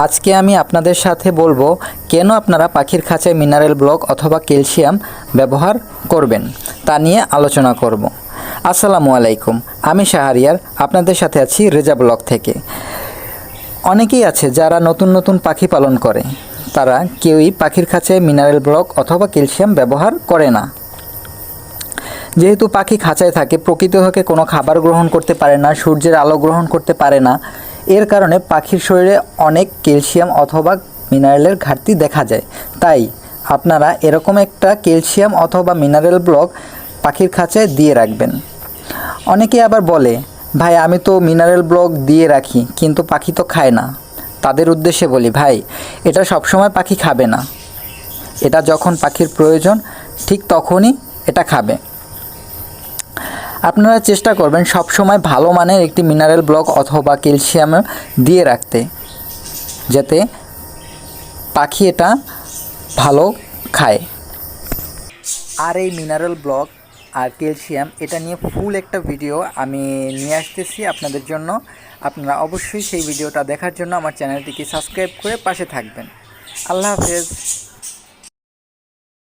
আজকে আমি আপনাদের সাথে বলবো কেন আপনারা পাখির খাঁচায় মিনারেল ব্লক অথবা ক্যালসিয়াম ব্যবহার করবেন তা নিয়ে আলোচনা করব। আসসালামু আলাইকুম, আমি শাহরিয়ার, আপনাদের সাথে আছি রেজা ব্লক থেকে। অনেকেই আছে যারা নতুন নতুন পাখি পালন করে, তারা কেউই পাখির খাঁচায় মিনারেল ব্লক অথবা ক্যালসিয়াম ব্যবহার করে না। যেহেতু পাখি খাঁচায় থাকে, প্রকৃত থেকে কোনো খাবার গ্রহণ করতে পারে না, সূর্যের আলো গ্রহণ করতে পারে না, এর কারণে পাখির শরীরে অনেক ক্যালসিয়াম অথবা মিনারেলের ঘাটতি দেখা যায়। তাই আপনারা এরকম একটা ক্যালসিয়াম অথবা মিনারেল ব্লক পাখির খাঁচায় দিয়ে রাখবেন। অনেকে আবার বলে, ভাই আমি তো মিনারেল ব্লক দিয়ে রাখি কিন্তু পাখি তো খায় না। তাদের উদ্দেশ্যে বলি, ভাই এটা সবসময় পাখি খাবে না, এটা যখন পাখির প্রয়োজন ঠিক তখনই এটা খাবে। আপনারা চেষ্টা করবেন সব সময় ভালো মানের একটি মিনারেল ব্লক অথবা ক্যালসিয়াম দিয়ে রাখতে, যাতে পাখি এটা ভালো খায়। আর এই মিনারেল ব্লক আর ক্যালসিয়াম এটা নিয়ে ফুল একটা ভিডিও আমি নিয়ে আসতেছি আপনাদের জন্য। আপনারা অবশ্যই সেই ভিডিওটা দেখার জন্য আমার চ্যানেলটিকে সাবস্ক্রাইব করে পাশে থাকবেন। আল্লাহ হাফেজ।